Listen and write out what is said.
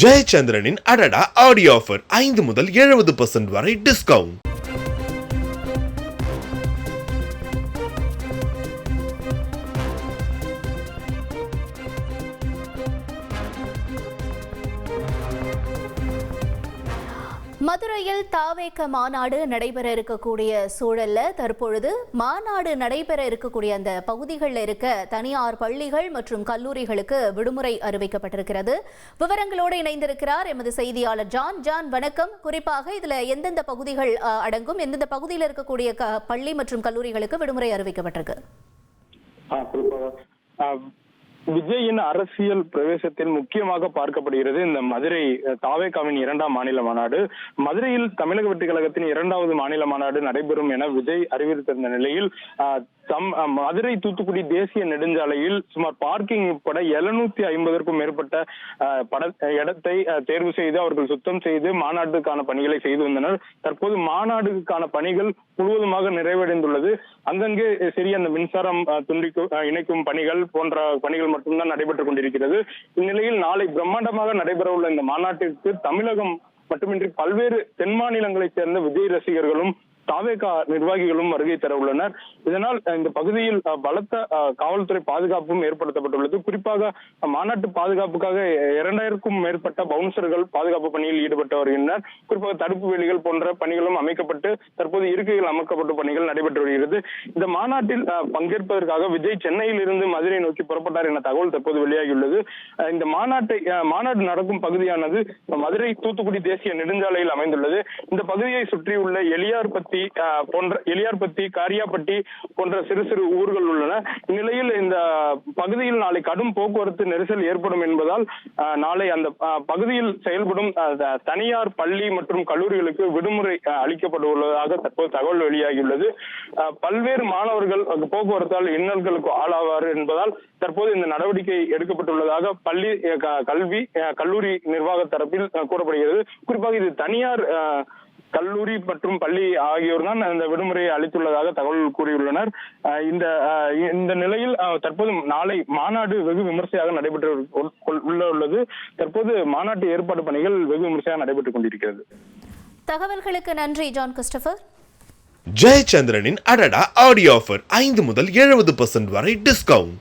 ஜெயச்சந்திரனின் அடடா audio offer 5 முதல் 70% வரை டிஸ்கவுண்ட். மதுரையில் தாவேக மாநாடு நடைபெற இருக்கக்கூடிய சூழல்ல தற்பொழுது மாநாடு நடைபெற இருக்கக்கூடிய அந்த பகுதிகளில் இருக்க தனியார் பள்ளிகள் மற்றும் கல்லூரிகளுக்கு விடுமுறை அறிவிக்கப்பட்டிருக்கிறது. விவரங்களோடு இணைந்திருக்கிறார் எமது செய்தியாளர் ஜான். வணக்கம். குறிப்பாக இதுல எந்தெந்த பகுதிகள் அடங்கும், எந்தெந்த பகுதியில் இருக்கக்கூடிய பள்ளி மற்றும் கல்லூரிகளுக்கு விடுமுறை அறிவிக்கப்பட்டிருக்கு? விஜயின் அரசியல் பிரவேசத்தில் முக்கியமாக பார்க்கப்படுகிறது இந்த மதுரை தாவேகாவின் 2ஆம் மாநில மாநாடு. மதுரையில் தமிழக வெற்றி கழகத்தின் 2வது மாநில மாநாடு நடைபெறும் என விஜய் அறிவித்திருந்த நிலையில் மதுரை தூத்துக்குடி தேசிய நெடுஞ்சாலையில் சுமார் பார்க்கிங் உட்பட 750க்கும் மேற்பட்ட இடத்தை தேர்வு செய்து அவர்கள் சுத்தம் செய்து மாநாட்டுக்கான பணிகளை செய்து வந்தனர். தற்போது மாநாடுக்கான பணிகள் முழுவதுமாக நிறைவடைந்துள்ளது. அங்கங்கே சிறிய அந்த மின்சாரம் இணைக்கும் பணிகள் போன்ற பணிகள் மட்டும்தான் நடைபெற்றுக் கொண்டிருக்கிறது. இந்நிலையில் நாளை பிரம்மாண்டமாக நடைபெற உள்ள இந்த மாநாட்டிற்கு தமிழகம் மட்டுமின்றி பல்வேறு தென் மாநிலங்களைச் சேர்ந்த விஜய் ரசிகர்களும் தாவேகா நிர்வாகிகளும் வருகை தர உள்ளனர். இதனால் இந்த பகுதியில் பலத்த காவல்துறை பாதுகாப்பும் ஏற்படுத்தப்பட்டுள்ளது. குறிப்பாக மாநாட்டு பாதுகாப்புக்காக 2000க்கும் மேற்பட்ட பவுன்சர்கள் பாதுகாப்பு பணியில் ஈடுபட்டு வருகின்றனர். குறிப்பாக தடுப்பு வேலிகள் போன்ற பணிகளும் அமைக்கப்பட்டு தற்போது இருக்கைகள் அமைக்கப்பட்ட பணிகள் நடைபெற்று வருகிறது. இந்த மாநாட்டில் பங்கேற்பதற்காக விஜய் சென்னையில் இருந்து மதுரை நோக்கி புறப்பட்டார் என தகவல் தற்போது வெளியாகியுள்ளது. இந்த மாநாடு நடக்கும் பகுதியானது மதுரை தூத்துக்குடி தேசிய நெடுஞ்சாலையில் அமைந்துள்ளது. இந்த பகுதியை சுற்றியுள்ள எலியார்பத்தி காரியாப்பட்டி போன்ற சிறு சிறு ஊர்கள் உள்ளன. இந்நிலையில் இந்த பகுதியில் நாளை கடும் போக்குவரத்து நெரிசல் ஏற்படும் என்பதால் நாளை அந்த பகுதியில் செயல்படும் தனியார் பள்ளி மற்றும் கல்லூரிகளுக்கு விடுமுறை அளிக்கப்பட உள்ளதாக தற்போது தகவல் வெளியாகியுள்ளது. பல்வேறு மாணவர்கள் போக்குவரத்தால் இன்னல்களுக்கு ஆளாவார் என்பதால் தற்போது இந்த நடவடிக்கை எடுக்கப்பட்டுள்ளதாக பள்ளி கல்லூரி நிர்வாக தரப்பில் கூறப்படுகிறது. குறிப்பாக இது தனியார் கல்லூரி மற்றும் பள்ளி ஆகியோர் தான் இந்த விடுமுறையை அளித்துள்ளதாக தகவல் கூறியுள்ளனர். இந்த நிலையில் தற்போது நாளை மாநாடு வெகு விமர்சையாக நடைபெற்று உள்ளது. தற்போது மாநாட்டு ஏற்பாடு பணிகள் வெகு விமர்சையாக நடைபெற்றுக் கொண்டிருக்கிறது. தகவல்களுக்கு நன்றி ஜான் கிறிஸ்டோபர். ஜெயச்சந்திரனின் அடடா ஆடியோ ஆஃபர் 5 முதல் 70% வரை டிஸ்கவுண்ட்.